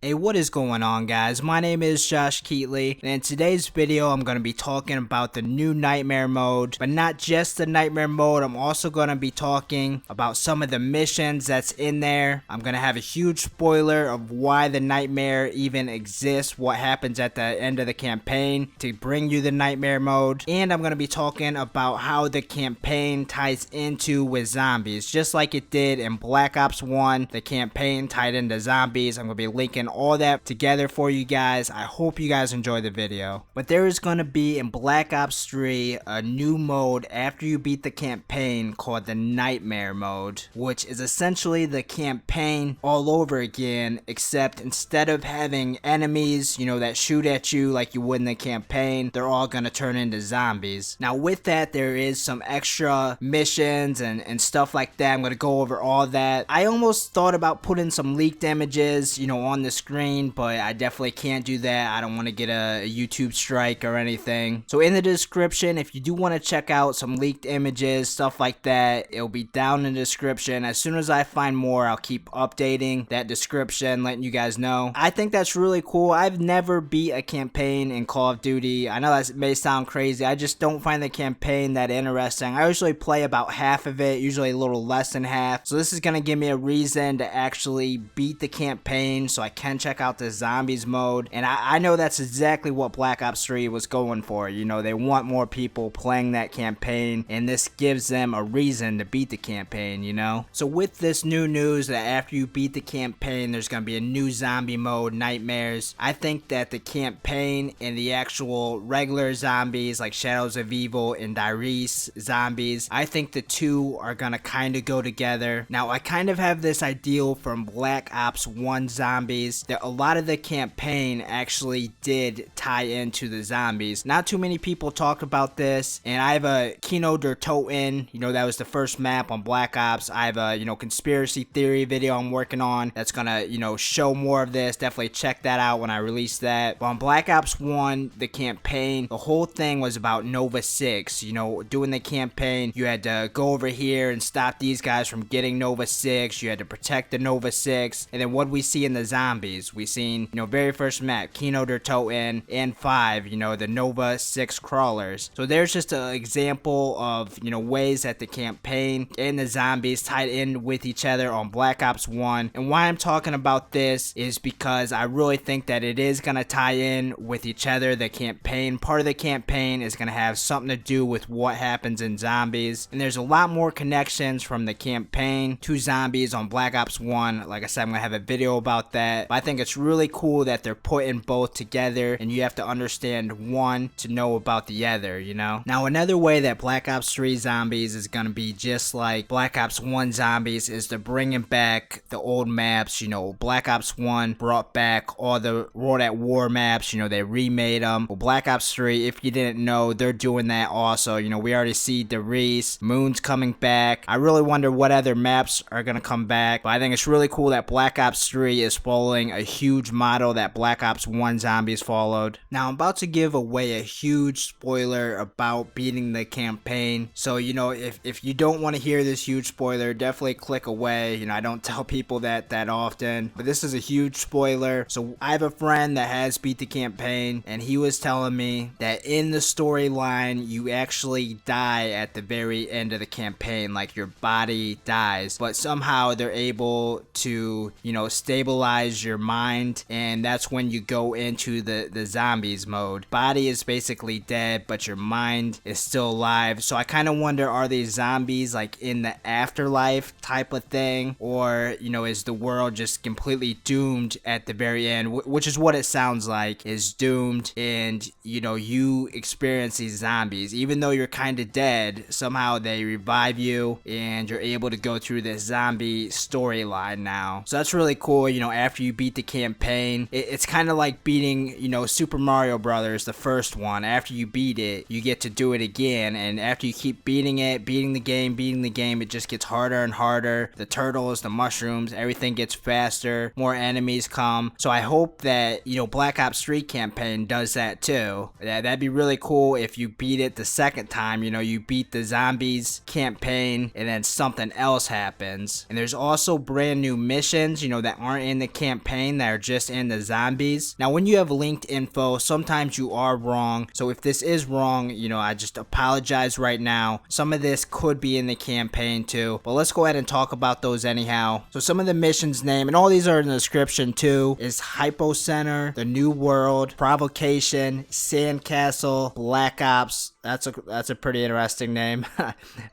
Hey, what is going on, guys? My name is Josh Keatley, and in today's video I'm going to be talking about the new nightmare mode, but not just the nightmare mode. I'm also going to be talking about some of the missions that's in there. I'm going to have a huge spoiler of why the nightmare even exists, what happens at the end of the campaign to bring you the nightmare mode, and I'm going to be talking about how the campaign ties into with zombies. Just like it did in Black Ops 1, the campaign tied into zombies. I'm going to be linking all that together for you guys. I hope you guys enjoy the video. But there is going to be in Black Ops 3 a new mode after you beat the campaign called the Nightmare mode, which is essentially the campaign all over again, except instead of having enemies, that shoot at you like you would in the campaign, they're all going to turn into zombies. Now with that, there is some extra missions and stuff like that. I'm going to go over all that. I almost thought about putting some leaked images, on the screen, but I definitely can't do that. I don't want to get a YouTube strike or anything. So in the description, if you do want to check out some leaked images, stuff like that, it'll be down in the description. As soon as I find more, I'll keep updating that description, letting you guys know. I think that's really cool. I've never beat a campaign in Call of Duty. I know that may sound crazy. I just don't find the campaign that interesting. I usually play about half of it, usually a little less than half. So this is going to give me a reason to actually beat the campaign so I can check out the zombies mode. And I know that's exactly what Black Ops 3 was going for. They want more people playing that campaign, and this gives them a reason to beat the campaign, So with this new news that after you beat the campaign, there's going to be a new zombie mode, Nightmares, I think that the campaign and the actual regular zombies like Shadows of Evil and Dyrese zombies, I think the two are going to kind of go together. Now, I kind of have this ideal from Black Ops 1 zombies that a lot of the campaign actually did tie into the zombies. Not too many people talk about this, and I have a Kino der Toten, that was the first map on Black Ops. I have a, conspiracy theory video I'm working on that's gonna, show more of this. Definitely check that out when I release that. But on Black Ops 1, the campaign, the whole thing was about Nova 6. Doing the campaign, you had to go over here and stop these guys from getting Nova 6. You had to protect the Nova 6. And then what we see in the zombies, we seen, very first map, Kino der Toten, and 5, the Nova 6 crawlers. So there's just an example of, ways that the campaign and the zombies tied in with each other on Black Ops 1. And why I'm talking about this is because I really think that it is going to tie in with each other. The campaign, part of the campaign is going to have something to do with what happens in zombies. And there's a lot more connections from the campaign to zombies on Black Ops 1. Like I said, I'm going to have a video about that. But I think it's really cool that they're putting both together, and you have to understand one to know about the other, Now, another way that Black Ops 3 zombies is going to be just like Black Ops 1 zombies is they're bringing back the old maps. Black Ops 1 brought back all the World at War maps, they remade them. Well, Black Ops 3, if you didn't know, they're doing that also. We already see Dyrese, Moon's coming back. I really wonder what other maps are going to come back, but I think it's really cool that Black Ops 3 is following a huge model that Black Ops 1 zombies followed. Now, I'm about to give away a huge spoiler about beating the campaign. So, if you don't want to hear this huge spoiler, definitely click away. I don't tell people that often, but this is a huge spoiler. So I have a friend that has beat the campaign, and he was telling me that in the storyline, you actually die at the very end of the campaign, like your body dies, but somehow they're able to, stabilize your mind, and that's when you go into the zombies mode. Body is basically dead, but your mind is still alive. So I kind of wonder, are these zombies like in the afterlife type of thing, or is the world just completely doomed at the very end, which is what it sounds like, is doomed, and you experience these zombies even though you're kind of dead. Somehow they revive you, and you're able to go through this zombie storyline now. So that's really cool. After you beat the campaign, it's kind of like beating, Super Mario Brothers, the first one. After you beat it, you get to do it again, and after you keep beating it, beating the game, it just gets harder and harder. The turtles, the mushrooms, everything gets faster, more enemies come. So I hope that, Black Ops 3 campaign does that too. That'd be really cool if you beat it the second time, you beat the zombies campaign, and then something else happens. And there's also brand new missions, that aren't in the campaign campaign that are just in the zombies. Now when you have linked info, sometimes you are wrong, so if this is wrong, you know, I just apologize right now. Some of this could be in the campaign too, but let's go ahead and talk about those anyhow. So some of the missions name, and all these are in the description too, is HYPOCENTER, The New World, Provocation, Sandcastle, Black Ops. That's a pretty interesting name.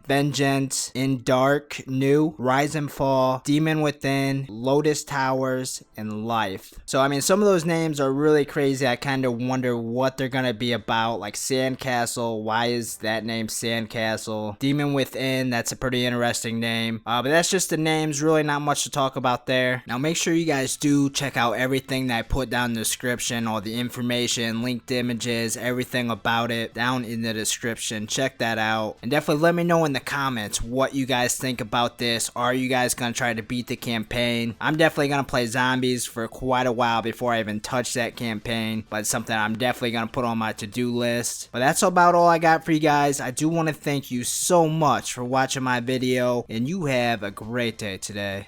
Vengeance, In DARKNEW, Rise and Fall, Demon Within, Lotus Towers, and Life. So I mean, some of those names are really crazy. I kind of wonder what they're gonna be about. Like Sandcastle, why is that name Sandcastle? Demon Within, that's a pretty interesting name. But that's just the names, really not much to talk about there. Now make sure you guys do check out everything that I put down in the description, all the information, linked images, everything about it down in the description. Check that out, and definitely let me know in the comments what you guys think about this. Are you guys gonna try to beat the campaign? I'm definitely gonna play zombies for quite a while before I even touch that campaign, but it's something I'm definitely gonna put on my to-do list. But that's about all I got for you guys. I do want to thank you so much for watching my video, and you have a great day today.